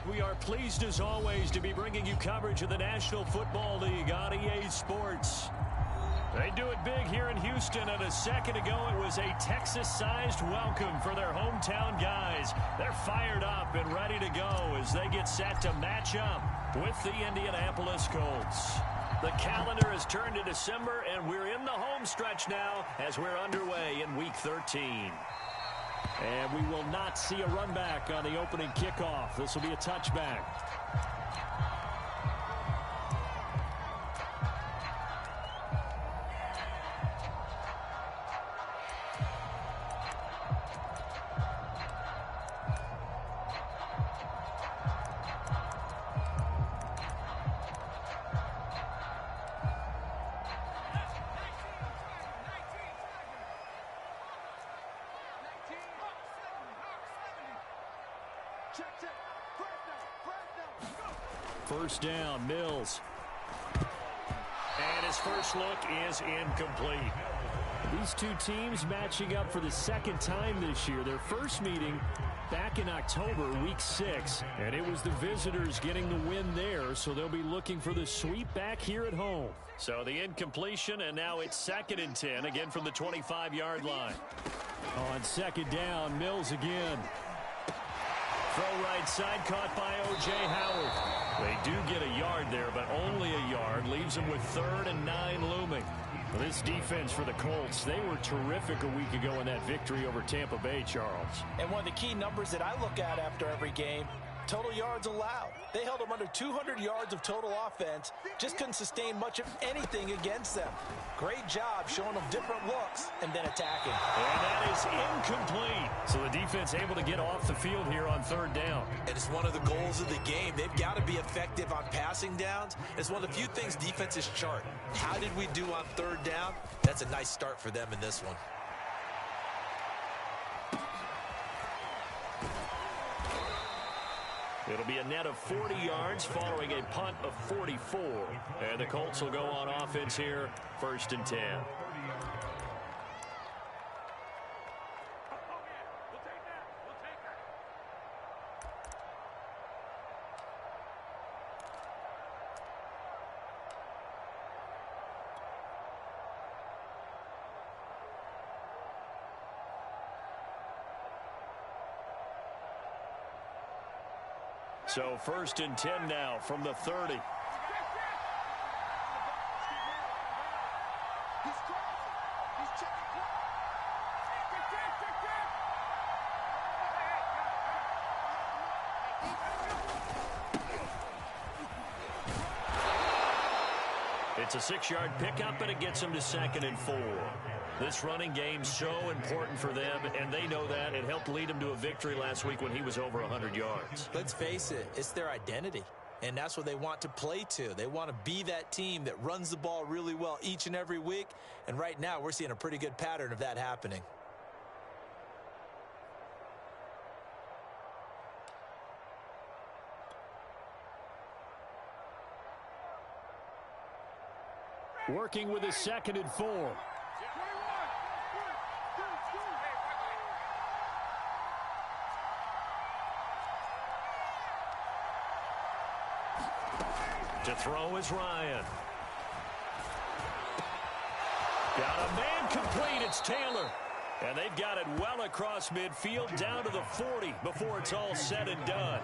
we are pleased as always to be bringing you coverage of the National Football League on EA Sports. They do it big here in Houston, and a second ago it was a Texas-sized welcome for their hometown guys. They're fired up and ready to go as they get set to match up with the Indianapolis Colts. The calendar has turned to December, and we're in the home stretch now as we're underway in Week 13. And we will not see a run back on the opening kickoff. This will be a touchback. First down, Mills. And his first look is incomplete. These two teams matching up for the second time this year. Their first meeting back in October, Week 6. And it was the visitors getting the win there, so they'll be looking for the sweep back here at home. So the incompletion, and now it's 2nd and 10, again from the 25-yard line. On second down, Mills again. Throw right side, caught by O.J. Howard. They do get a yard there, but only a yard. Leaves them with 3rd and 9 looming. Well, this defense for the Colts, they were terrific a week ago in that victory over Tampa Bay, Charles. And one of the key numbers that I look at after every game, total yards allowed. They held them under 200 yards of total offense. Just couldn't sustain much of anything against them. Great job showing them different looks and then attacking. And that is incomplete. So the defense able to get off the field here on 3rd down. And it's one of the goals of the game. They've got to be effective on passing downs. It's one of the few things defenses chart. How did we do on 3rd down? That's a nice start for them in this one. It'll be a net of 40 yards following a punt of 44. And the Colts will go on offense here, 1st and 10. So 1st and 10 now from the 30. It's a 6-yard pickup, and it gets them to 2nd and 4. This running game's so important for them, and they know that. It helped lead them to a victory last week when he was over 100 yards. Let's face it, it's their identity, and that's what they want to play to. They want to be that team that runs the ball really well each and every week, and right now we're seeing a pretty good pattern of that happening. Working with a 2nd and 4. To throw is Ryan. Got a man complete. It's Taylor. And they've got it well across midfield down to the 40 before it's all said and done.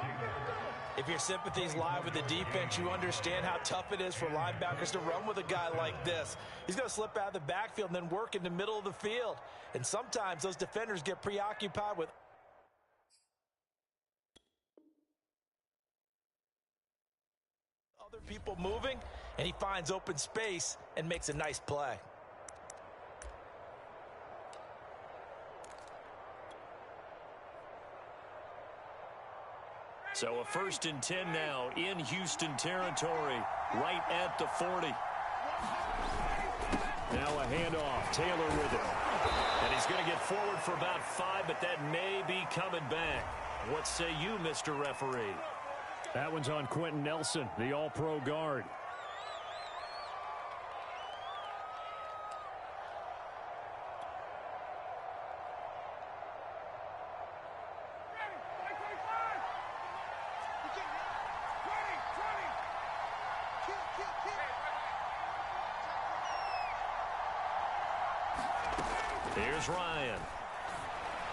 If your sympathies lie with the defense, you understand how tough it is for linebackers to run with a guy like this. He's going to slip out of the backfield and then work in the middle of the field. And sometimes those defenders get preoccupied with other people moving, and he finds open space and makes a nice play. So a 1st and 10 now in Houston territory, right at the 40. Now a handoff, Taylor with it. And he's going to get forward for about 5, but that may be coming back. What say you, Mr. Referee? That one's on Quentin Nelson, the all-pro guard. Here's Ryan.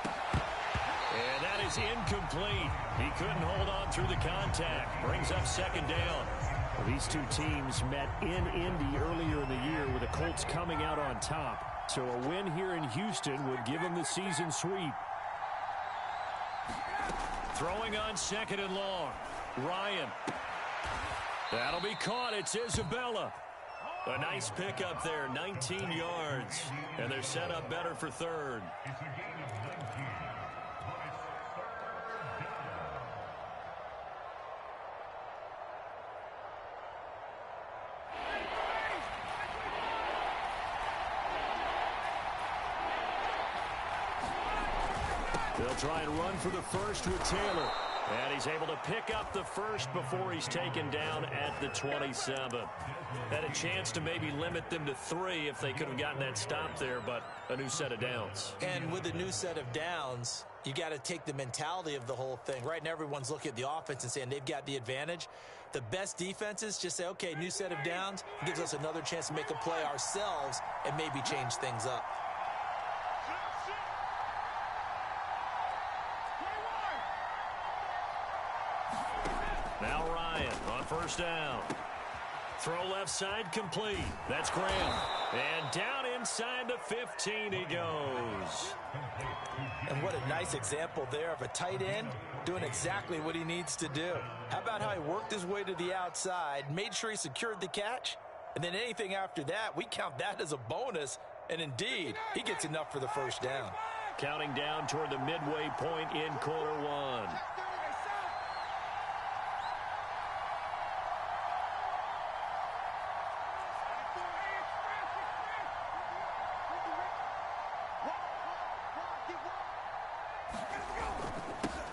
And that is incomplete. He couldn't hold on through the contact. Brings up second down. Well, these two teams met in Indy earlier in the year with the Colts coming out on top. So a win here in Houston would give them the season sweep. Throwing on second and long. Ryan. That'll be caught. It's Isabella. A nice pickup there, 19 yards. And they're set up better for third. They'll try and run for the first with Taylor. And he's able to pick up the first before he's taken down at the 27. Had a chance to maybe limit them to 3 if they could have gotten that stop there, but a new set of downs. And with the new set of downs, you got to take the mentality of the whole thing. Right now, everyone's looking at the offense and saying they've got the advantage. The best defenses just say, okay, new set of downs. It gives us another chance to make a play ourselves and maybe change things up. Now Ryan on first down. Throw left side complete. That's Graham. And down inside the 15 he goes. And what a nice example there of a tight end doing exactly what he needs to do. How about how he worked his way to the outside, made sure he secured the catch, and then anything after that, we count that as a bonus. And indeed, he gets enough for the first down. Counting down toward the midway point in quarter one.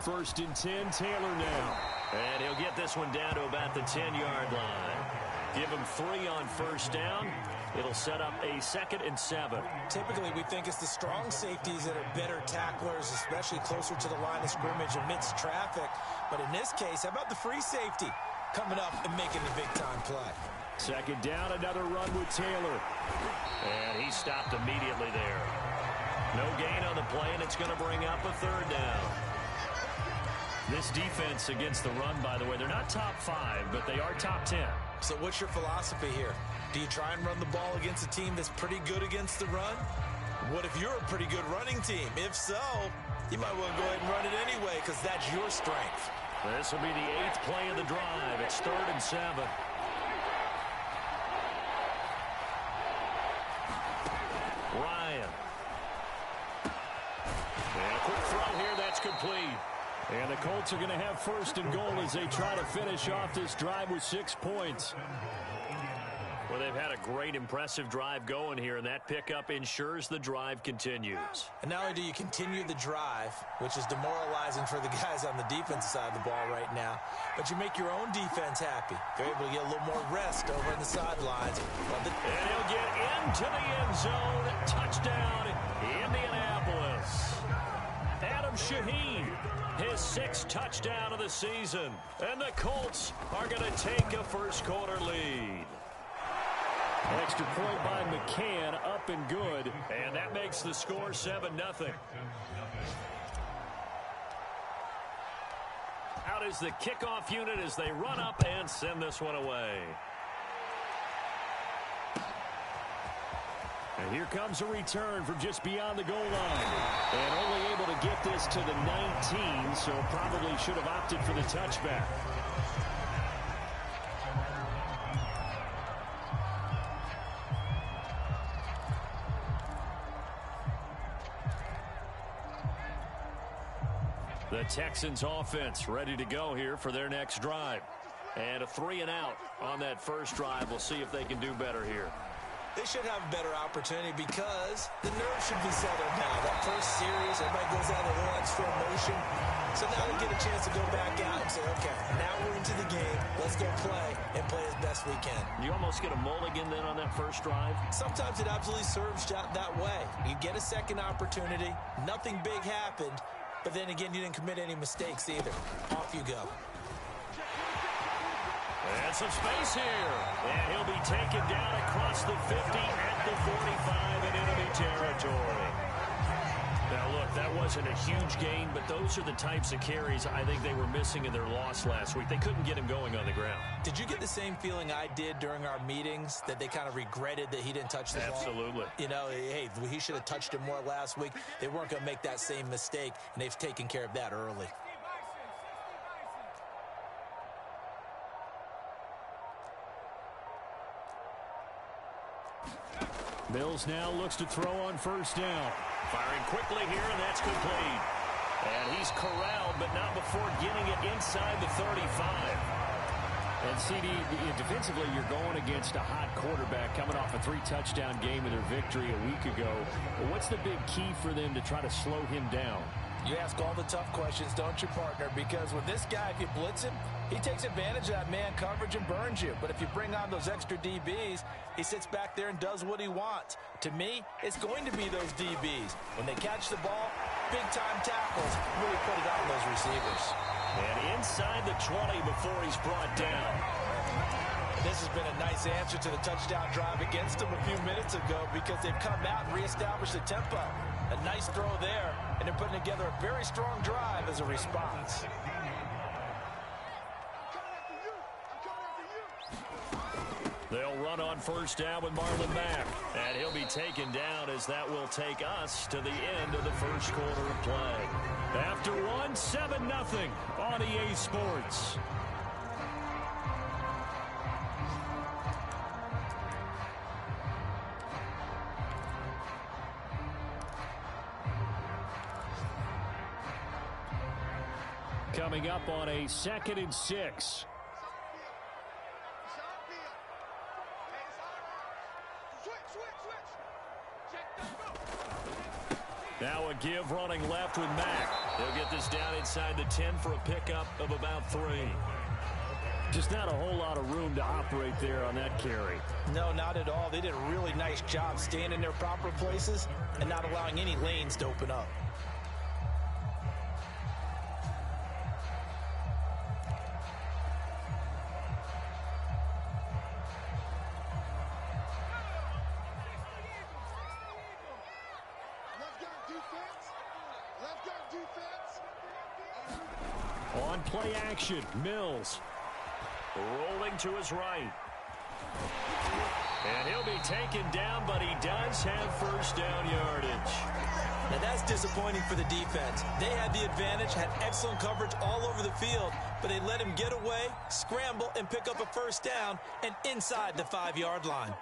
First and 10, Taylor now. And he'll get this one down to about the 10-yard line. Give him 3 on first down. It'll set up a 2nd and 7. Typically, we think it's the strong safeties that are better tacklers, especially closer to the line of scrimmage amidst traffic. But in this case, how about the free safety coming up and making the big-time play? Second down, another run with Taylor. And he stopped immediately there. No gain on the play, and it's going to bring up a 3rd down. This defense against the run, by the way, they're not top 5, but they are top 10. So what's your philosophy here? Do you try and run the ball against a team that's pretty good against the run? What if you're a pretty good running team? If so, you might want to go ahead and run it anyway because that's your strength. This will be the 8th play of the drive. It's 3rd and 7. Ryan. And a quick throw here. That's complete. And the Colts are going to have first and goal as they try to finish off this drive with 6 points. Well, they've had a great, impressive drive going here, and that pickup ensures the drive continues. And not only do you continue the drive, which is demoralizing for the guys on the defensive side of the ball right now, but you make your own defense happy. They're able to get a little more rest over on the sidelines. And he'll get into the end zone. Touchdown, Indianapolis. Adam Shaheen, his 6th touchdown of the season. And the Colts are going to take a first-quarter lead. Extra point by McCann, up and good. And that makes the score 7-0. Out is the kickoff unit as they run up and send this one away. And here comes a return from just beyond the goal line. And only able to get this to the 19, so probably should have opted for the touchback. The Texans offense ready to go here for their next drive. And a 3-and-out on that first drive. We'll see if they can do better here. They should have a better opportunity because the nerves should be settled now. That first series, everybody goes out a little extra emotion. So now they get a chance to go back out and say, okay, now we're into the game. Let's go play and play as best we can. You almost get a mulligan then on that first drive? Sometimes it absolutely serves that way. You get a second opportunity. Nothing big happened. But then again, you didn't commit any mistakes either. Off you go. And some space here. And he'll be taken down across the 50 at the 45 in enemy territory. wasn't a huge gain, but those are the types of carries I think they were missing in their loss last week. They couldn't get him going on the ground. Did you get the same feeling I did during our meetings, that they kind of regretted that he didn't touch the ball? Absolutely. You know, hey, he should have touched it more last week. They weren't going to make that same mistake, and they've taken care of that early. Mills now looks to throw on first down. Firing quickly here, and that's complete. And he's corralled, but not before getting it inside the 35. And CD, defensively, you're going against a hot quarterback coming off a 3-touchdown game in their victory a week ago. Well, what's the big key for them to try to slow him down? You ask all the tough questions, don't you, partner? Because with this guy, if you blitz him, he takes advantage of that man coverage and burns you. But if you bring on those extra DBs, he sits back there and does what he wants. To me, it's going to be those DBs. When they catch the ball, big-time tackles really put it on those receivers. And inside the 20 before he's brought down. This has been a nice answer to the touchdown drive against them a few minutes ago because they've come out and reestablished the tempo. A nice throw there, and they're putting together a very strong drive as a response. They'll run on first down with Marlon Mack. And he'll be taken down as that will take us to the end of the first quarter of play. After one, 7-0 on EA Sports. Coming up on a 2nd and 6. Now a give running left with Mack. He'll get this down inside the 10 for a pickup of about 3. Just not a whole lot of room to operate there on that carry. No, not at all. They did a really nice job staying in their proper places and not allowing any lanes to open up. On play action, Mills rolling to his right. And he'll be taken down, but he does have first down yardage. Now that's disappointing for the defense. They had the advantage, had excellent coverage all over the field, but they let him get away, scramble, and pick up a first down, and inside the 5-yard line.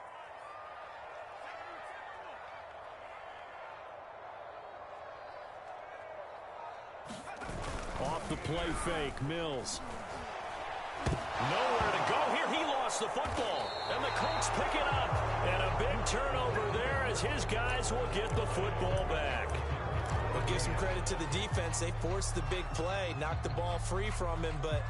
Off the play fake, Mills. Nowhere to go here. He lost the football. And the Colts pick it up. And a big turnover there as his guys will get the football back. We'll give some credit to the defense. They forced the big play, knocked the ball free from him, but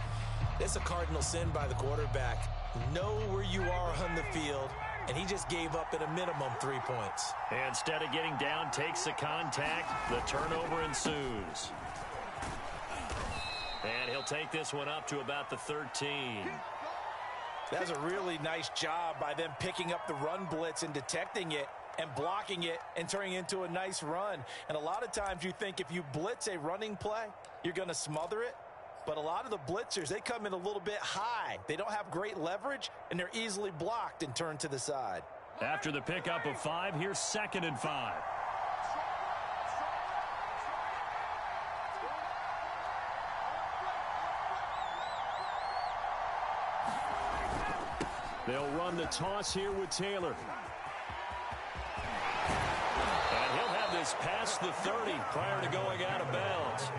it's a cardinal sin by the quarterback. Know where you are on the field, and he just gave up at a minimum 3 points. And instead of getting down, takes the contact. The turnover ensues. And he'll take this one up to about the 13. That's a really nice job by them picking up the run blitz and detecting it and blocking it and turning it into a nice run. And a lot of times you think if you blitz a running play, you're going to smother it. But a lot of the blitzers, they come in a little bit high. They don't have great leverage, and they're easily blocked and turned to the side. After the pickup of 5, here's 2nd and 5. They'll run the toss here with Taylor. And he'll have this past the 30 prior to going out of bounds.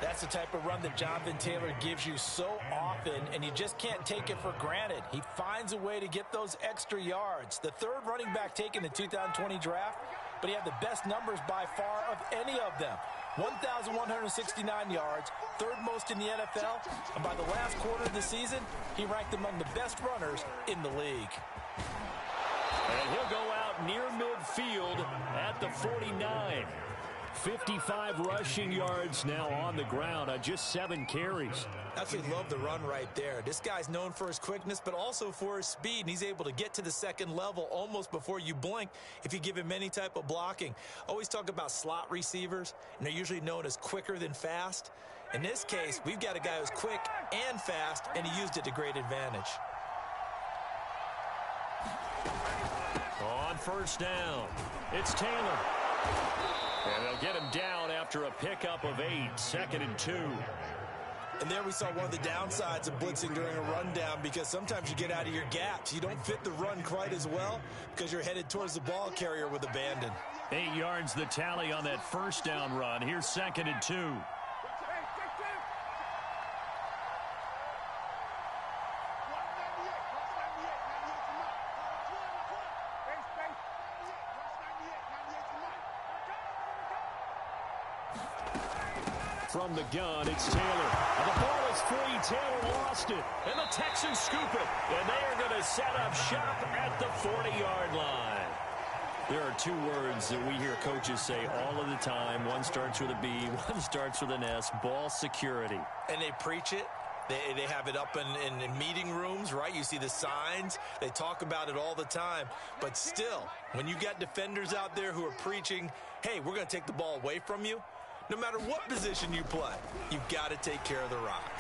That's the type of run that Jonathan Taylor gives you so often, and you just can't take it for granted. He finds a way to get those extra yards. The 3rd running back taken in the 2020 draft, but he had the best numbers by far of any of them. 1,169 yards, 3rd most in the NFL, and by the last quarter of the season, he ranked among the best runners in the league. And he'll go out near midfield at the 49. 55 rushing yards now on the ground on just 7 carries. Absolutely love the run right there. This guy's known for his quickness, but also for his speed, and he's able to get to the second level almost before you blink if you give him any type of blocking. Always talk about slot receivers, and they're usually known as quicker than fast. In this case, we've got a guy who's quick and fast, and he used it to great advantage. On first down, it's Taylor. And they'll get him down after a pickup of 8, 2nd and 2. And there we saw one of the downsides of blitzing during a rundown, because sometimes you get out of your gaps. You don't fit the run quite as well because you're headed towards the ball carrier with abandon. 8 yards the tally on that first down run. Here's 2nd and 2. From the gun, it's Taylor. And the ball is free. Taylor lost it. And the Texans scoop it. And they are going to set up shop at the 40-yard line. There are 2 words that we hear coaches say all of the time. One starts with a B, one starts with an S. Ball security. And they preach it. They have it up in meeting rooms, right? You see the signs. They talk about it all the time. But still, when you got defenders out there who are preaching, hey, we're going to take the ball away from you, no matter what position you play, you've got to take care of the rock.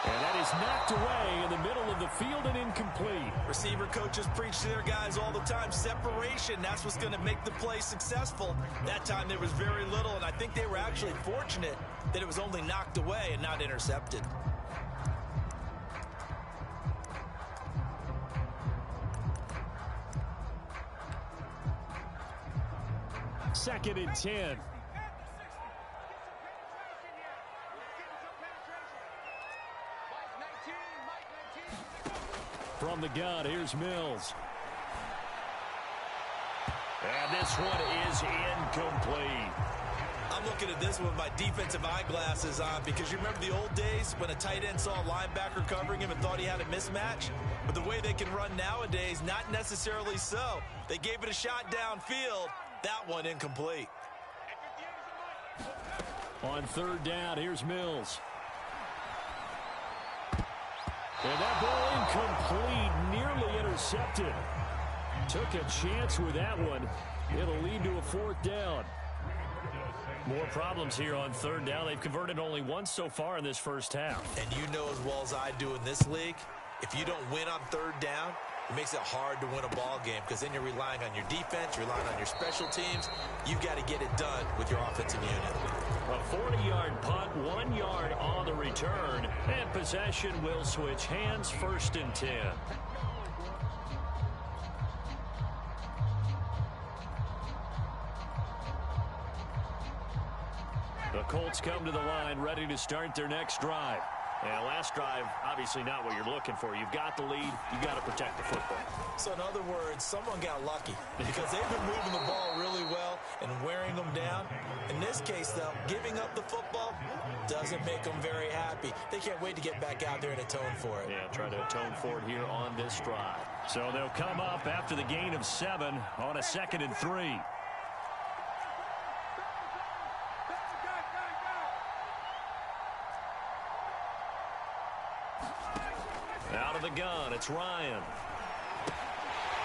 And that is knocked away in the middle of the field and incomplete. Receiver coaches preach to their guys all the time. Separation, that's what's going to make the play successful. That time there was very little, and I think they were actually fortunate that it was only knocked away and not intercepted. Second and 10. From the gun, here's Mills. And this one is incomplete. I'm looking at this one with my defensive eyeglasses on, because you remember the old days when a tight end saw a linebacker covering him and thought he had a mismatch? But the way they can run nowadays, not necessarily so. They gave it a shot downfield. That one incomplete. On third down, here's Mills. And that ball incomplete, nearly intercepted. Took a chance with that one. It'll lead to a 4th down. More problems here on third down. They've converted only once so far in this first half. And you know as well as I do in this league, if you don't win on third down, it makes it hard to win a ball game, because then you're relying on your defense, you're relying on your special teams. You've got to get it done with your offensive unit. A 40-yard punt, 1 yard on the return, and possession will switch hands, 1st and 10. The Colts come to the line, ready to start their next drive. And last drive, obviously not what you're looking for. You've got the lead. You've got to protect the football. So in other words, someone got lucky, because they've been moving the ball really well and wearing them down. In this case, though, giving up the football doesn't make them very happy. They can't wait to get back out there and atone for it. Yeah, try to atone for it here on this drive. So they'll come up after the gain of 7 on a 2nd and 3. Out of the gun, it's Ryan.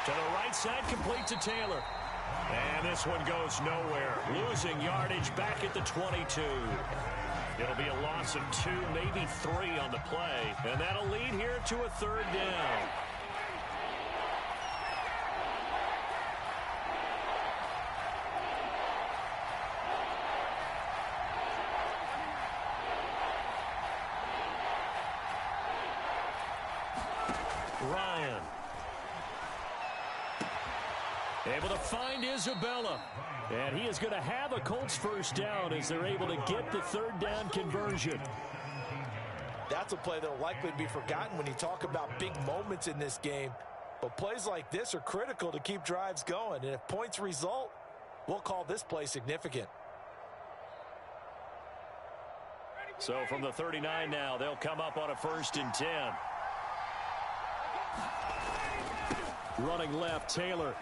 To the right side, complete to Taylor. And this one goes nowhere. Losing yardage back at the 22. It'll be a loss of 2, maybe 3 on the play. And that'll lead here to a 3rd down. Ryan. Able to find Isabella. And he is going to have a Colts first down as they're able to get the 3rd down conversion. That's a play that will likely be forgotten when you talk about big moments in this game. But plays like this are critical to keep drives going. And if points result, we'll call this play significant. So from the 39 now, they'll come up on a 1st and 10. Running left, Taylor.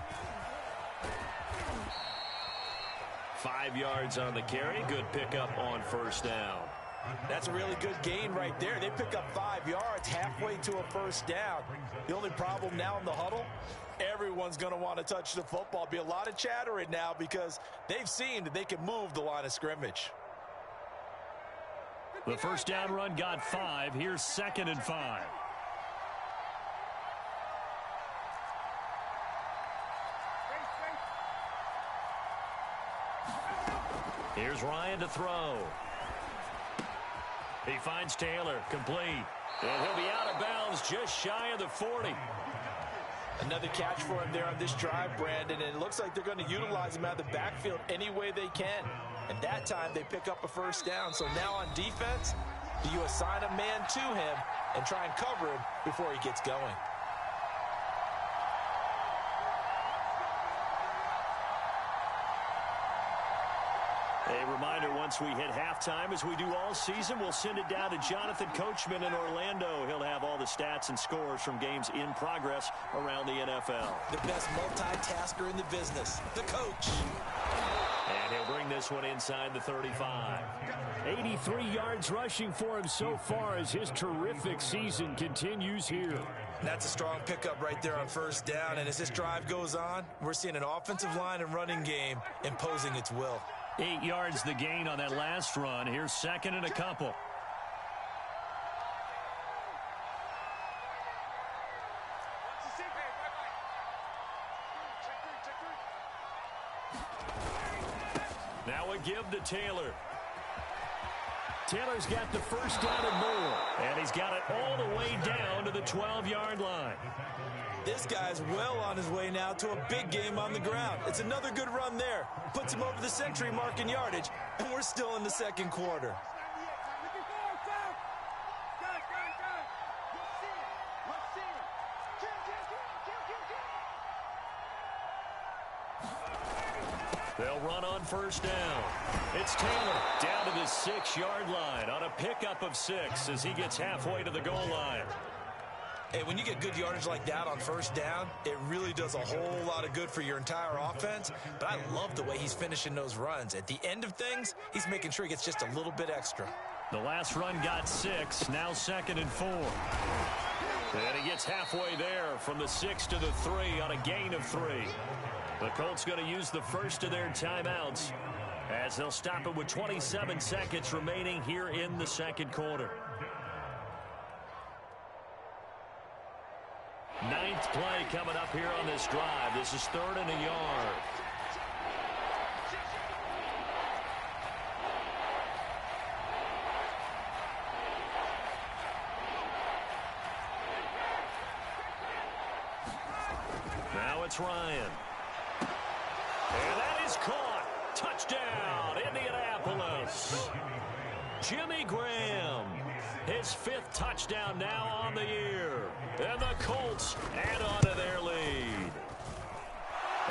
5 yards on the carry. Good pickup on first down. That's a really good gain right there. They pick up 5 yards halfway to a first down. The only problem now in the huddle, everyone's going to want to touch the football. Be a lot of chatter right now because they've seen that they can move the line of scrimmage. The first down run got 5. Here's 2nd and 5. Here's Ryan to throw. He finds Taylor, complete. And he'll be out of bounds just shy of the 40. Another catch for him there on this drive, Brandon, and it looks like they're going to utilize him out of the backfield any way they can. And that time they pick up a first down. So now on defense, do you assign a man to him and try and cover him before he gets going? A reminder, once we hit halftime, as we do all season, we'll send it down to Jonathan Coachman in Orlando. He'll have all the stats and scores from games in progress around the NFL. The best multitasker in the business, the coach. And he'll bring this one inside the 35. 83 yards rushing for him so far as his terrific season continues here. That's a strong pickup right there on first down. And as this drive goes on, we're seeing an offensive line and running game imposing its will. 8 yards the gain on that last run. Here's 2nd and a couple. Now a give to Taylor. Taylor's got the first down and more. And he's got it all the way down to the 12-yard line. This guy's well on his way now to a big game on the ground. It's another good run there. Puts him over the century mark in yardage, and we're still in the second quarter. They'll run on first down. It's Taylor down to the 6-yard line on a pickup of 6 as he gets halfway to the goal line. Hey, when you get good yardage like that on first down, it really does a whole lot of good for your entire offense. But I love the way he's finishing those runs. At the end of things, he's making sure he gets just a little bit extra. The last run got 6, now 2nd and 4. And he gets halfway there from the 6 to the 3 on a gain of 3. The Colts going to use the first of their timeouts as they'll stop it with 27 seconds remaining here in the second quarter. 9th play coming up here on this drive. This is 3rd and a yard. Now it's Ryan. And that is caught. Touchdown, Indianapolis. Jimmy Graham, his 5th touchdown now on the year. And the Colts add on to their lead.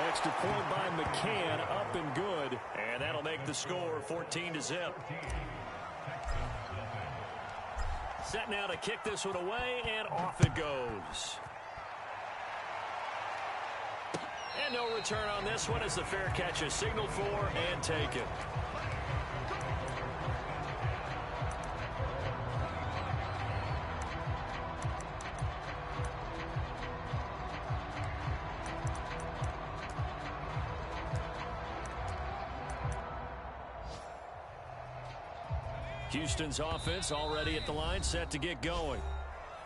Extra point by McCann, up and good. And that'll make the score 14-0. Set now to kick this one away, and off it goes. And no return on this one as the fair catch is signaled for and taken. Houston's offense already at the line, set to get going.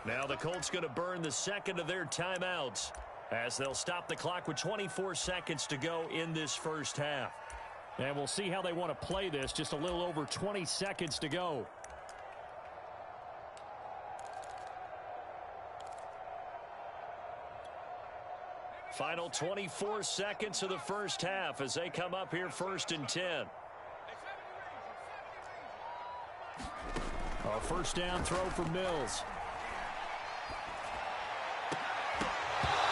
Now the Colts going to burn the second of their timeouts as they'll stop the clock with 24 seconds to go in this first half. And we'll see how they want to play this. Just a little over 20 seconds to go. Final 24 seconds of the first half as they come up here 1st and 10. A first down throw for Mills.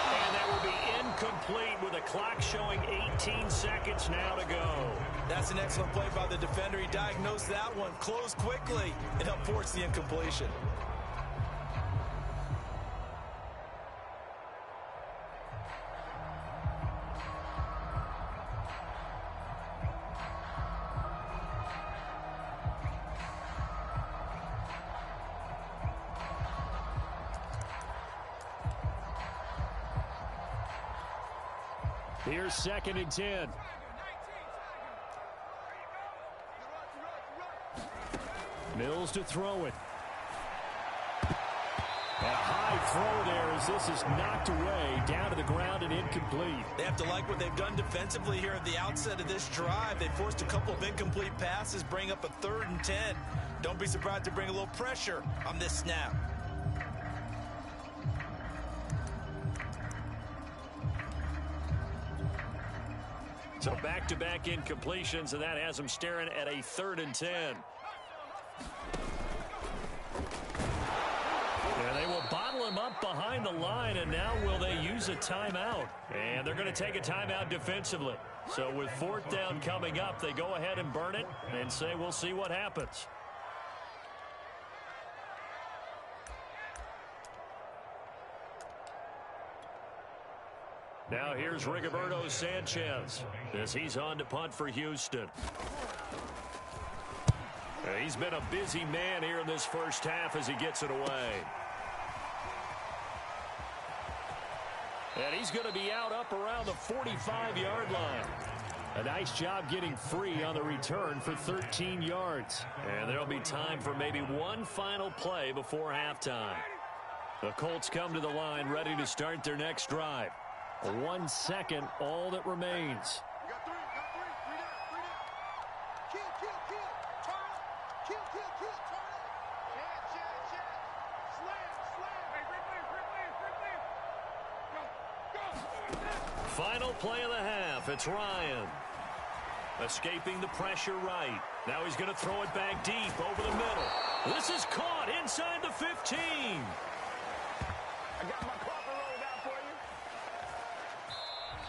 And that will be incomplete with a clock showing 18 seconds now to go. That's an excellent play by the defender. He diagnosed that one, closed quickly, and helped force the incompletion. Here's 2nd and 10. Mills to throw it. And a high throw there as this is knocked away, down to the ground and incomplete. They have to like what they've done defensively here at the outset of this drive. They forced a couple of incomplete passes, bring up a 3rd and 10. Don't be surprised to bring a little pressure on this snap. So back-to-back incompletions, and that has them staring at a 3rd and 10. And they will bottle him up behind the line, and now will they use a timeout? And they're going to take a timeout defensively. So with 4th down coming up, they go ahead and burn it and say we'll see what happens. Now here's Rigoberto Sanchez as he's on to punt for Houston. He's been a busy man here in this first half as he gets it away. And he's going to be out up around the 45-yard line. A nice job getting free on the return for 13 yards. And there'll be time for maybe one final play before halftime. The Colts come to the line ready to start their next drive. 1 second, all that remains. Final play of the half. It's Ryan. Escaping the pressure right. Now he's going to throw it back deep over the middle. This is caught inside the 15. I got my coffee rolled out for you.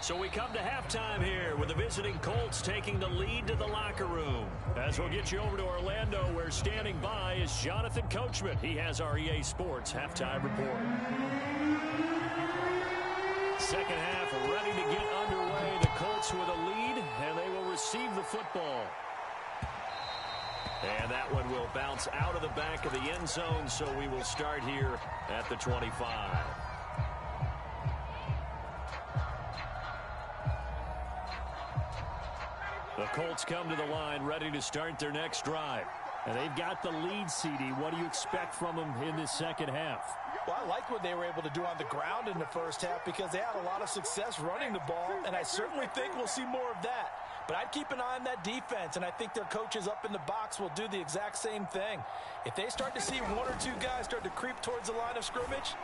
So we come to halftime here with the visiting Colts taking the lead to the locker room. As we'll get you over to Orlando, where standing by is Jonathan Coachman. He has our EA Sports halftime report. Second half ready to get underway. The Colts with a lead, and they will receive the football. And that one will bounce out of the back of the end zone, so we will start here at the 25. The Colts come to the line ready to start their next drive. And they've got the lead, CD. What do you expect from them in this second half? Well, I like what they were able to do on the ground in the first half because they had a lot of success running the ball, and I certainly think we'll see more of that. But I'd keep an eye on that defense, and I think their coaches up in the box will do the exact same thing. If they start to see 1 or 2 guys start to creep towards the line of scrimmage,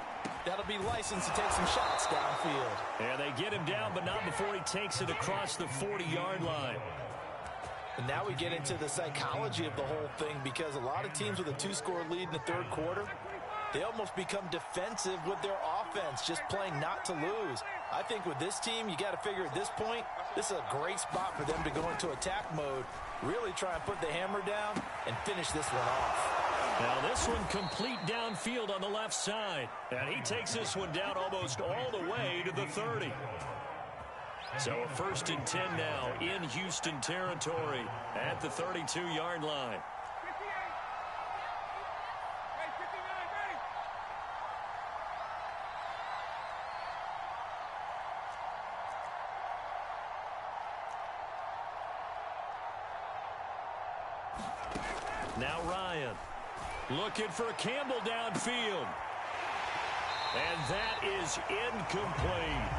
that'll be licensed to take some shots downfield. And they get him down, but not before he takes it across the 40-yard line. And now we get into the psychology of the whole thing because a lot of teams with a 2-score lead in the third quarter, they almost become defensive with their offense, just playing not to lose. I think with this team, you got to figure at this point, this is a great spot for them to go into attack mode, really try and put the hammer down and finish this one off. Now this one complete downfield on the left side. And he takes this one down almost all the way to the 30. So a 1st and 10 now in Houston territory at the 32-yard line. Now Ryan looking for Campbell downfield. And that is incomplete.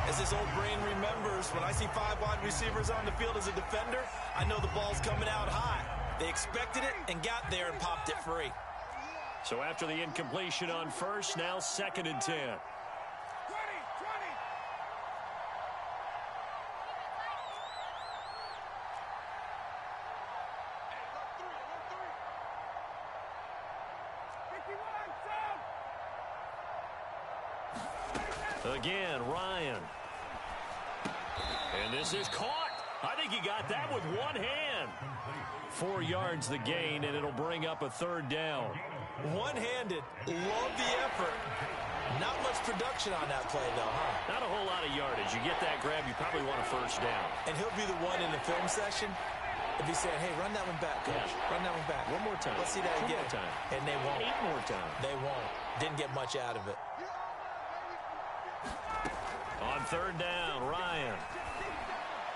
As his old brain remembers, when I see 5 wide receivers on the field as a defender, I know the ball's coming out high. They expected it and got there and popped it free. So after the incompletion on first, now 2nd and 10. Again, Ryan. And this is caught. I think he got that with one hand. 4 yards the gain, and it'll bring up a 3rd down. One-handed. Love the effort. Not much production on that play, though, huh? Not a whole lot of yardage. You get that grab, you probably want a 1st down. And he'll be the one in the film session if he's saying, hey, run that one back, coach. Yeah. Run that one back. One more time. Let's see that 2 again. more time. And they won't. 8 more times. They won't. Didn't get much out of it. On third down, Ryan.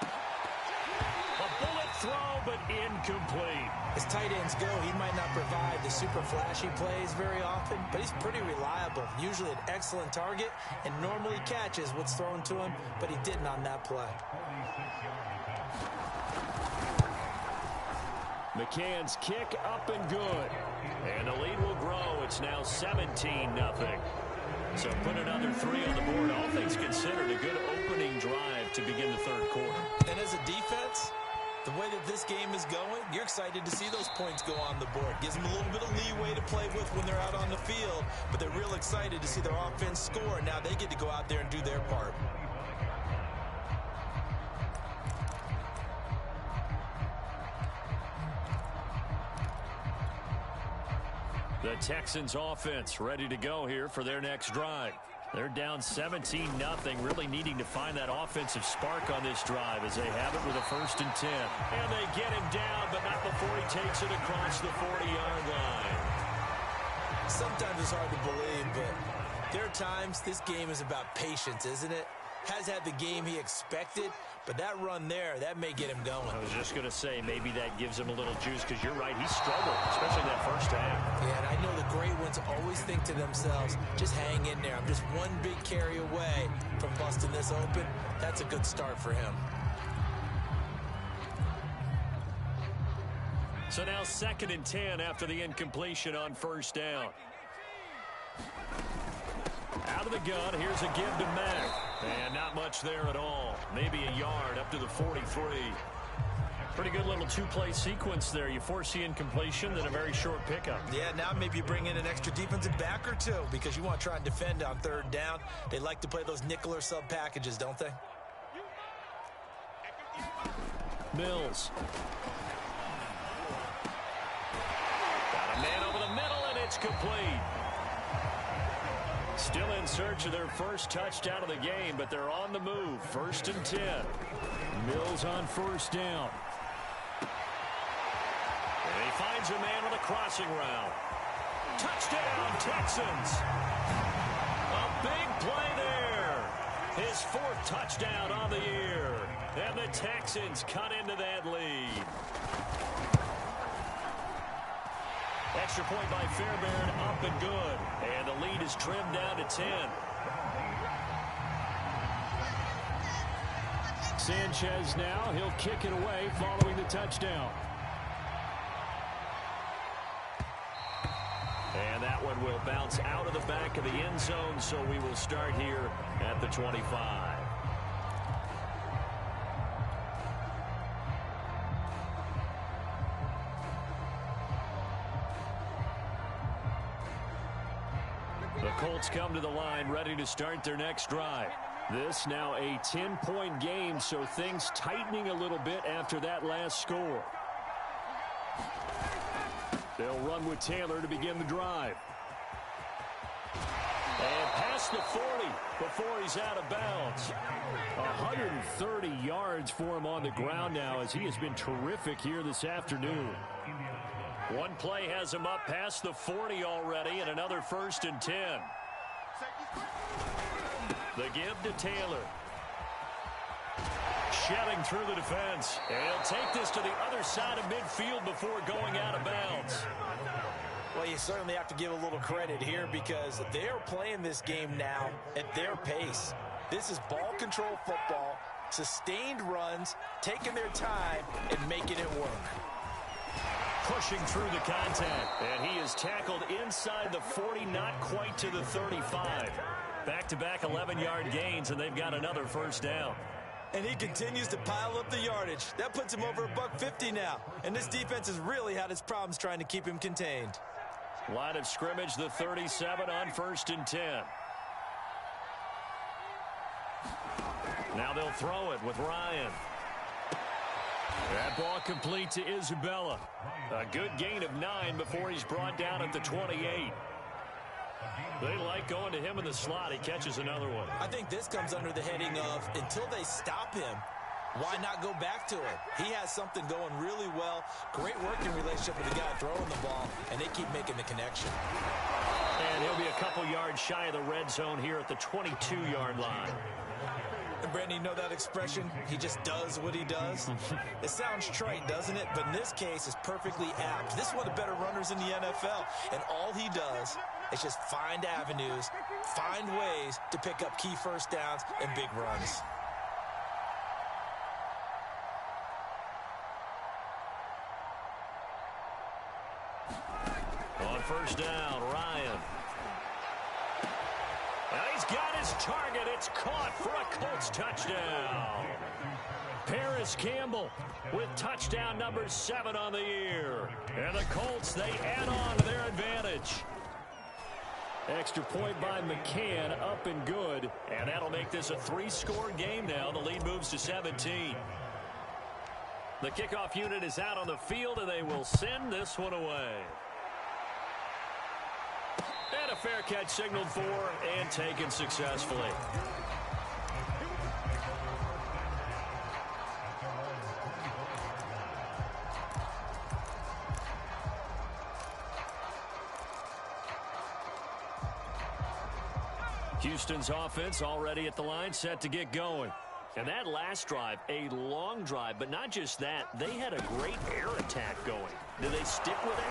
A bullet throw, but incomplete. As tight ends go, he might not provide the super flashy plays very often, but he's pretty reliable. Usually an excellent target and normally catches what's thrown to him, but he didn't on that play. McCann's kick up and good. And the lead will grow. It's now 17-0. So put another 3 on the board. All things considered, a good opening drive to begin the third quarter. And as a defense, the way that this game is going, you're excited to see those points go on the board. Gives them a little bit of leeway to play with when they're out on the field, but they're real excited to see their offense score. Now they get to go out there and do their part. The Texans offense ready to go here for their next drive. They're down 17-0, really needing to find that offensive spark on this drive as they have it with a 1st and 10. And they get him down, but not before he takes it across the 40-yard line. Sometimes it's hard to believe, but there are times this game is about patience, isn't it? Has had the game he expected, but that run there, that may get him going. I was just going to say, maybe that gives him a little juice, because you're right, he struggled, especially that first half. Yeah, and I know the great ones always think to themselves, just hang in there. I'm just one big carry away from busting this open. That's a good start for him. So now 2nd and 10 after the incompletion on 1st down. Out of the gun, here's a give to Mack. And not much there at all. Maybe a yard up to the 43. Pretty good little 2-play sequence there. You force the incompletion, then a very short pickup. Yeah, now maybe you bring in an extra defensive back or two because you want to try and defend on 3rd down. They like to play those nickel or sub packages, don't they? Mills. Got a man over the middle, and it's complete. Still in search of their first touchdown of the game, but they're on the move. 1st and 10. Mills on 1st down. And he finds a man on the crossing route. Touchdown, Texans. A big play there. His 4th touchdown on the year. And the Texans cut into that lead. Extra point by Fairbairn, up and good. And the lead is trimmed down to 10. Sanchez now, he'll kick it away following the touchdown. And that one will bounce out of the back of the end zone, so we will start here at the 25. The Colts come to the line ready to start their next drive. This now a 10-point game, so things tightening a little bit after that last score. They'll run with Taylor to begin the drive. And past the 40 before he's out of bounds. 130 yards for him on the ground now as he has been terrific here this afternoon. One play has him up past the 40 already, and another 1st and 10. The give to Taylor. Shelling through the defense. And he'll take this to the other side of midfield before going out of bounds. Well, you certainly have to give a little credit here because they're playing this game now at their pace. This is ball control football, sustained runs, taking their time, and making it work. Pushing through the contact, and he is tackled inside the 40, not quite to the 35. Back-to-back 11-yard gains, and they've got another 1st down. And he continues to pile up the yardage. That puts him over $150 now. And this defense has really had its problems trying to keep him contained. Line of scrimmage, the 37 on 1st and 10. Now they'll throw it with Ryan. That ball complete to Isabella. A good gain of 9 before he's brought down at the 28. They like going to him in the slot. He catches another one. I think this comes under the heading of until they stop him, why not go back to it? He has something going really well. Great working relationship with the guy throwing the ball, and they keep making the connection. And he'll be a couple yards shy of the red zone here at the 22-yard line. And Brandon, you know that expression? He just does what he does. It sounds trite, doesn't it? But in this case, it's perfectly apt. This is one of the better runners in the NFL. And all he does is just find avenues, find ways to pick up key first downs and big runs. On first down, Ryan. And he's got his target. It's caught for a Colts touchdown. Paris Campbell with touchdown number 7 on the year. And the Colts, they add on to their advantage. Extra point by McCann, up and good. And that'll make this a 3-score game now. The lead moves to 17. The kickoff unit is out on the field, and they will send this one away. And a fair catch signaled for and taken successfully. Houston's offense already at the line, set to get going. And that last drive, a long drive, but not just that, they had a great air attack going. Do they stick with it?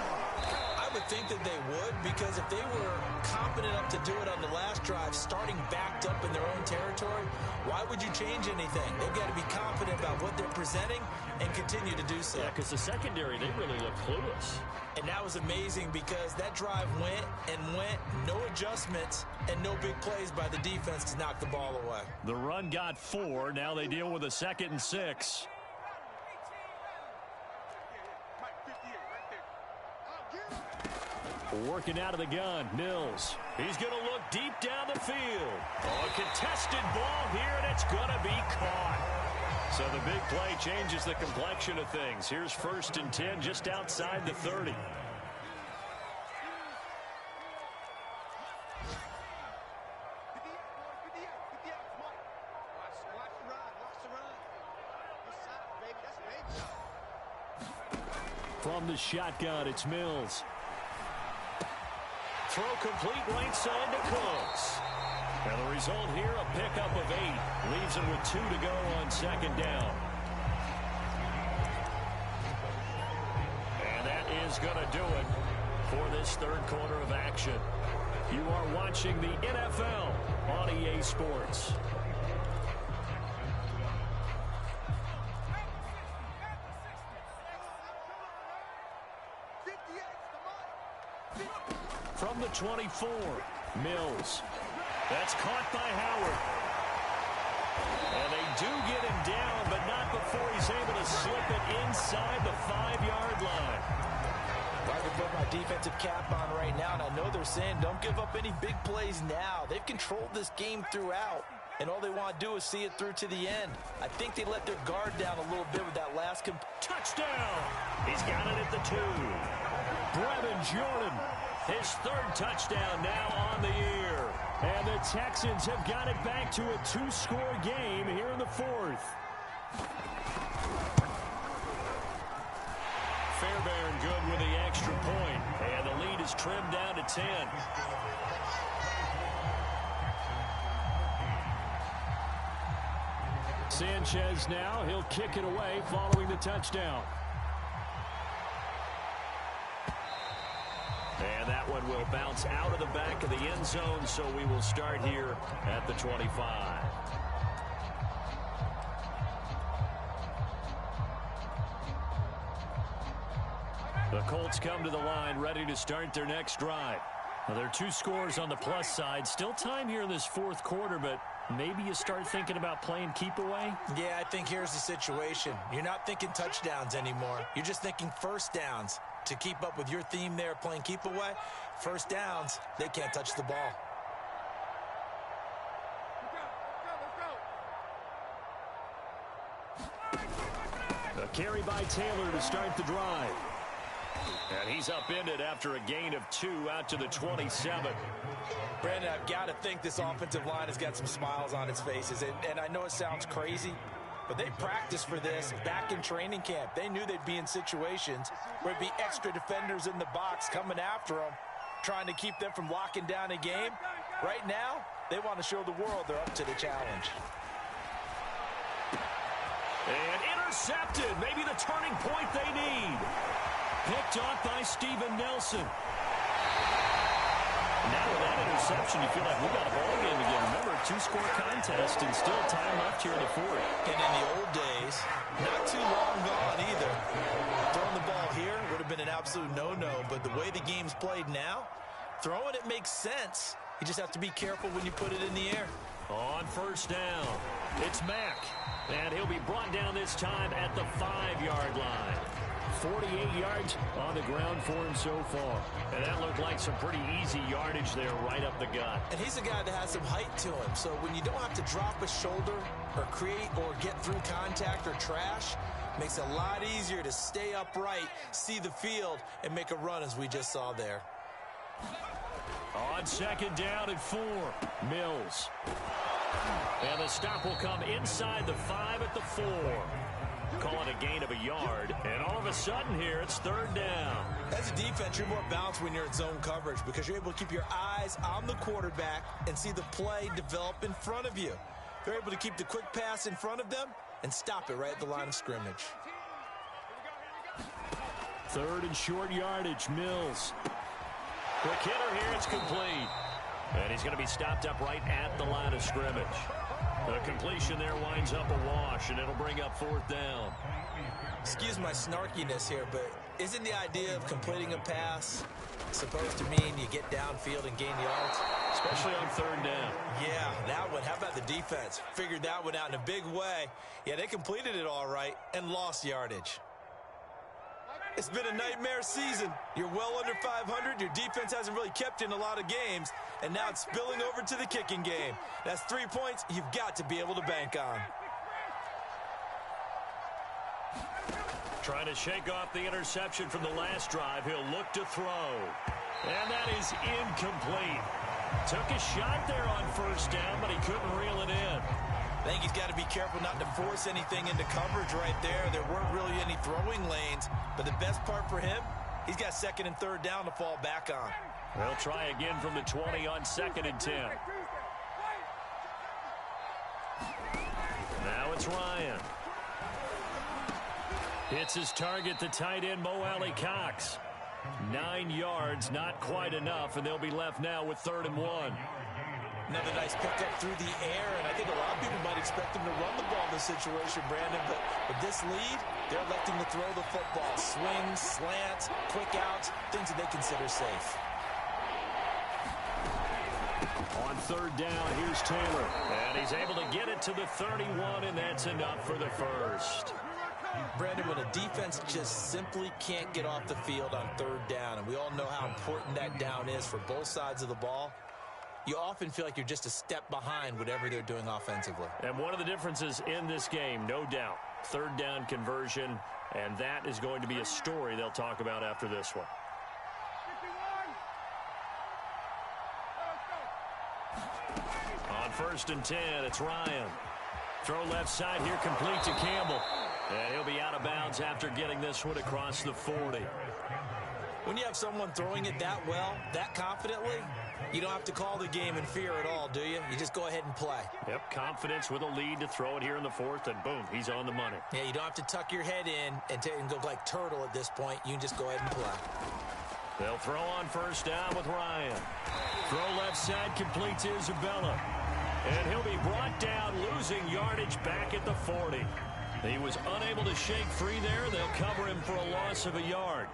I would think that they would, because if they were confident enough to do it on the last drive, starting backed up in their own territory, why would you change anything? They've got to be confident about what they're presenting and continue to do so. Yeah, because the secondary, they really look clueless. And that was amazing because that drive went and went, no adjustments, and no big plays by the defense to knock the ball away. The run got 4. Now they deal with a 2nd and 6. Working out of the gun, Mills. He's going to look deep down the field. Oh, a contested ball here, and it's going to be caught. So the big play changes the complexion of things. Here's 1st and 10 just outside the 30. From the shotgun, it's Mills. Throw complete right side to Cooks. And the result here, a pickup of 8. Leaves him with 2 to go on 2nd down. And that is going to do it for this 3rd quarter of action. You are watching the NFL on EA Sports. From the 24, Mills. That's caught by Howard. And they do get him down, but not before he's able to slip it inside the 5-yard line. I can put my defensive cap on right now, and I know they're saying don't give up any big plays now. They've controlled this game throughout, and all they want to do is see it through to the end. I think they let their guard down a little bit with that last touchdown. He's got it at the 2. Brevin Jordan. His 3rd touchdown now on the year. And the Texans have got it back to a 2-score game here in the 4th. Fairbairn good with the extra point. And the lead is trimmed down to 10. Sanchez now, he'll kick it away following the touchdown. And that one will bounce out of the back of the end zone, so we will start here at the 25. The Colts come to the line, ready to start their next drive. Well, there are 2 scores on the plus side. Still time here in this 4th quarter, but maybe you start thinking about playing keep away? Yeah, I think here's the situation. You're not thinking touchdowns anymore. You're just thinking first downs. To keep up with your theme there, playing keep away, first downs, they can't touch the ball. A carry by Taylor to start the drive. And he's upended after a gain of 2 out to the 27. Brandon, I've got to think this offensive line has got some smiles on its faces. And I know it sounds crazy, but they practiced for this back in training camp. They knew they'd be in situations where it'd be extra defenders in the box coming after them, trying to keep them from locking down a game. Right now, they want to show the world they're up to the challenge. And intercepted. Maybe the turning point they need. Picked off by Steven Nelson. Now with that interception, you feel like we've got a ball game again. Remember, two-score contest and still time left here in the fourth. And in the old days, not too long gone either. Throwing the ball here would have been an absolute no-no, but the way the game's played now, throwing it makes sense. You just have to be careful when you put it in the air. On first down, it's Mack. And he'll be brought down this time at the 5-yard line. 48 yards on the ground for him so far. And that looked like some pretty easy yardage there right up the gut. And he's a guy that has some height to him. So when you don't have to drop a shoulder or create or get through contact or trash, makes it a lot easier to stay upright, see the field, and make a run as we just saw there. On second down and 4, Mills. And the stop will come inside the 5 at the 4. Call it a gain of a yard, and all of a sudden here, it's third down. As a defense, you're more balanced when you're in zone coverage because you're able to keep your eyes on the quarterback and see the play develop in front of you. They're able to keep the quick pass in front of them and stop it right at the line of scrimmage. Third and short yardage, Mills. Quick hitter here, it's complete. And he's going to be stopped up right at the line of scrimmage. The completion there winds up a wash, and it'll bring up fourth down. Excuse my snarkiness here, but isn't the idea of completing a pass supposed to mean you get downfield and gain yards? Especially on third down. Yeah, that one. How about the defense? Figured that one out in a big way. Yeah, they completed it all right and lost yardage. It's been a nightmare season. You're well under 500. Your defense hasn't really kept in a lot of games, and now it's spilling over to the kicking game. That's 3 points you've got to be able to bank on. Trying to shake off the interception from the last drive. He'll look to throw. And that is incomplete. Took a shot there on first down, but he couldn't reel it in. I think he's got to be careful not to force anything into coverage right there. There weren't really any throwing lanes, but the best part for him, he's got second and third down to fall back on. They'll try again from the 20 on second and 10. Now it's Ryan. Hits his target, the tight end, Mo Alley Cox. 9 yards, not quite enough, and they'll be left now with 3rd and 1. Another nice pickup through the air, and I think a lot of people might expect him to run the ball in this situation, Brandon, but with this lead, they're electing to throw the football. Swings, slants, quick outs, things that they consider safe. On third down, here's Taylor, and he's able to get it to the 31, and that's enough for the first. Brandon, when a defense just simply can't get off the field on third down, and we all know how important that down is for both sides of the ball, you often feel like you're just a step behind whatever they're doing offensively. And one of the differences in this game, no doubt, third down conversion, and that is going to be a story they'll talk about after this one. On 1st and 10, it's Ryan. Throw left side here, complete to Campbell. And he'll be out of bounds after getting this one across the 40. When you have someone throwing it that well, that confidently, you don't have to call the game in fear at all, do you? You just go ahead and play. Yep, confidence with a lead to throw it here in the 4th, and boom, he's on the money. Yeah, you don't have to tuck your head in and go like turtle at this point. You can just go ahead and play. They'll throw on 1st down with Ryan. Throw left side, complete to Isabella. And he'll be brought down, losing yardage back at the 40. He was unable to shake free there. They'll cover him for a loss of a yard.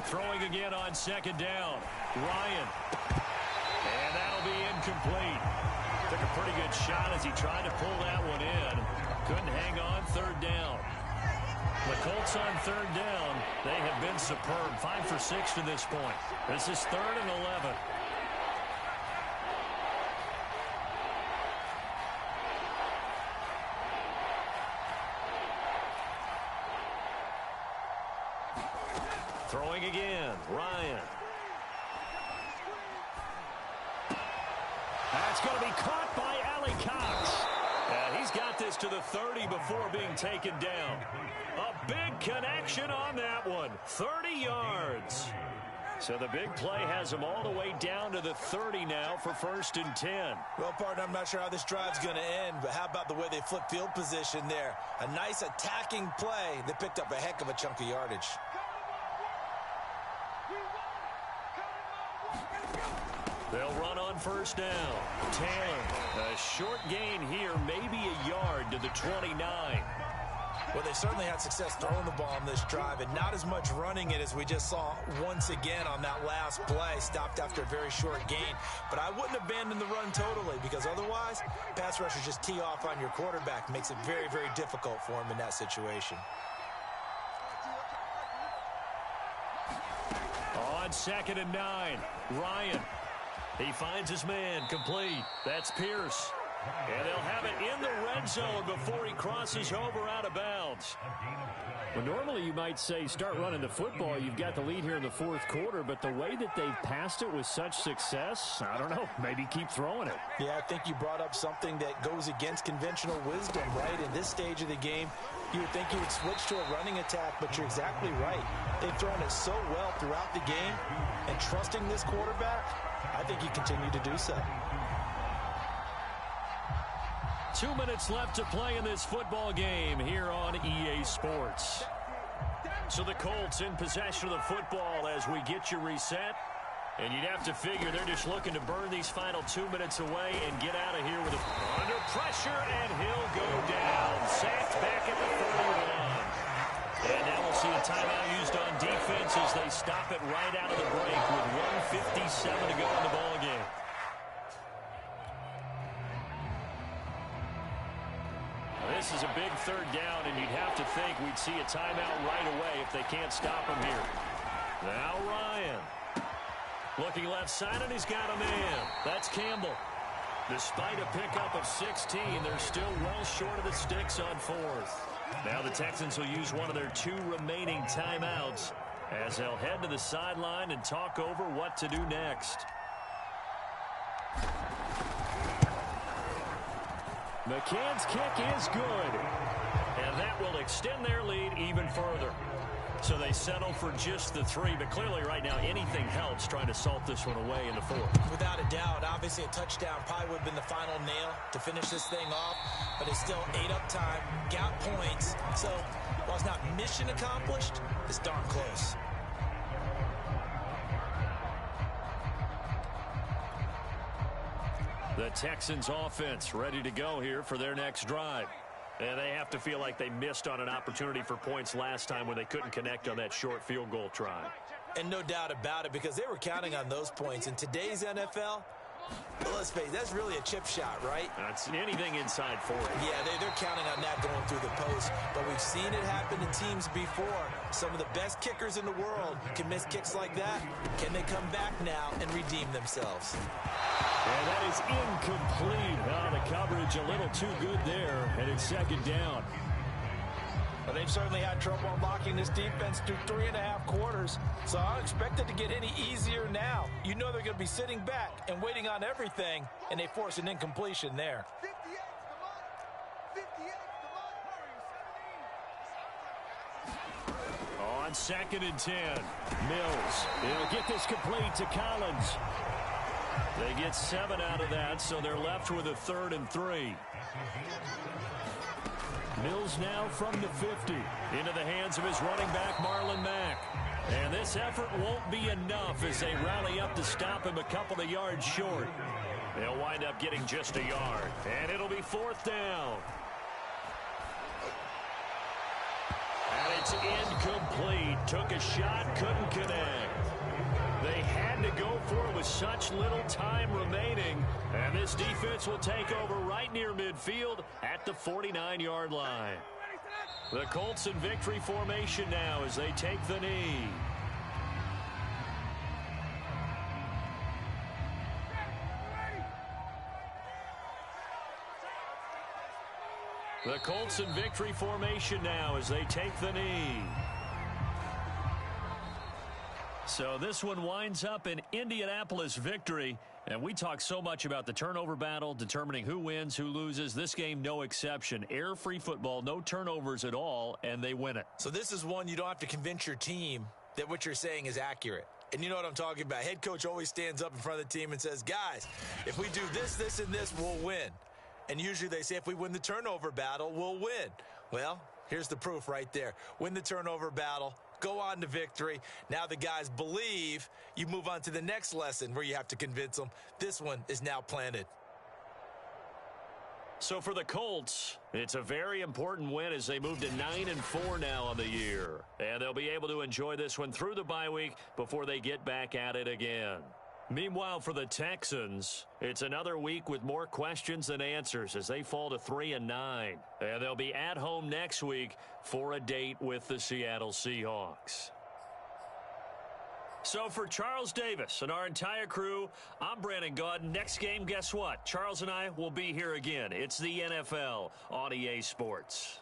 Throwing again on 2nd down. Ryan. And that'll be incomplete. Took a pretty good shot as he tried to pull that one in. Couldn't hang on 3rd down. The Colts on 3rd down, they have been superb. 5 for 6 to this point. This is 3rd and 11. Throwing again, Ryan. That's going to be caught by Alley Cox. And he's got this to the 30 before being taken down. A big connection on that one. 30 yards. So the big play has them all the way down to the 30 now for 1st and 10. Well, partner, I'm not sure how this drive's going to end, but how about the way they flip field position there? A nice attacking play that picked up a heck of a chunk of yardage. They'll run on 1st down. Taylor, a short gain here, maybe a yard to the 29. Well, they certainly had success throwing the ball on this drive and not as much running it as we just saw once again on that last play. Stopped after a very short gain. But I wouldn't abandon the run totally because otherwise, pass rushers just tee off on your quarterback. Makes it very, very difficult for him in that situation. On 2nd and 9, Ryan. He finds his man, complete. That's Pierce. And they'll have it in the red zone before he crosses over out of bounds. Well, normally you might say start running the football. You've got the lead here in the 4th quarter, but the way that they've passed it with such success, I don't know, maybe keep throwing it. Yeah, I think you brought up something that goes against conventional wisdom, right? In this stage of the game, you would think you would switch to a running attack, but you're exactly right. They've thrown it so well throughout the game, and trusting this quarterback, I think you continue to do so. 2 minutes left to play in this football game here on EA Sports. So the Colts in possession of the football as we get you reset. And you'd have to figure they're just looking to burn these final 2 minutes away and get out of here with under pressure, and he'll go down. Sacked back at the 31. And now we'll see a timeout used on defense as they stop it right out of the break with 1:57 to go in the ballgame. This is a big 3rd down, and you'd have to think we'd see a timeout right away if they can't stop him here. Now Ryan. Looking left side, and he's got a man. That's Campbell. Despite a pickup of 16, they're still well short of the sticks on 4th. Now the Texans will use one of their 2 remaining timeouts as they'll head to the sideline and talk over what to do next. McCann's kick is good, and that will extend their lead even further. So they settle for just the 3, but clearly right now anything helps trying to salt this one away in the 4th. Without a doubt, obviously a touchdown probably would have been the final nail to finish this thing off, but it's still ate up time, got points, so while it's not mission accomplished, it's darn close. The Texans offense ready to go here for their next drive. And they have to feel like they missed on an opportunity for points last time when they couldn't connect on that short field goal try. And no doubt about it, because they were counting on those points. In today's NFL, let's face it, that's really a chip shot, right? That's anything inside 40. Yeah, they're counting on that going through the post. But we've seen it happen to teams before. Some of the best kickers in the world can miss kicks like that. Can they come back now and redeem themselves? And that is incomplete. Oh, the coverage a little too good there, and it's 2nd down. Well, they've certainly had trouble unlocking this defense through 3.5 quarters, so I don't expect it to get any easier now. You know they're going to be sitting back and waiting on everything, and they force an incompletion there. On 2nd and 10, Mills. He'll get this complete to Collins. They get 7 out of that, so they're left with a 3rd and 3. Mills now from the 50 into the hands of his running back, Marlon Mack. And this effort won't be enough as they rally up to stop him a couple of yards short. They'll wind up getting just a yard, and it'll be 4th down. And it's incomplete. Took a shot, couldn't connect. They had to go for it with such little time remaining. And this defense will take over right near midfield at the 49-yard line. The Colts in victory formation now as they take the knee. The Colts in victory formation now as they take the knee. So this one winds up in Indianapolis victory. And we talk so much about the turnover battle, determining who wins, who loses. This game, no exception. Error-free football, no turnovers at all, and they win it. So this is one you don't have to convince your team that what you're saying is accurate. And you know what I'm talking about. Head coach always stands up in front of the team and says, guys, if we do this, this, and this, we'll win. And usually they say if we win the turnover battle, we'll win. Well, here's the proof right there. Win the turnover battle, go on to victory. Now the guys believe. You move on to the next lesson where you have to convince them. This one is now planted. So for the Colts, it's a very important win as they move to 9-4 now on the year. And they'll be able to enjoy this one through the bye week before they get back at it again. Meanwhile, for the Texans, it's another week with more questions than answers as they fall to 3-9. And they'll be at home next week for a date with the Seattle Seahawks. So for Charles Davis and our entire crew, I'm Brandon Gaudin. Next game, guess what? Charles and I will be here again. It's the NFL on EA Sports.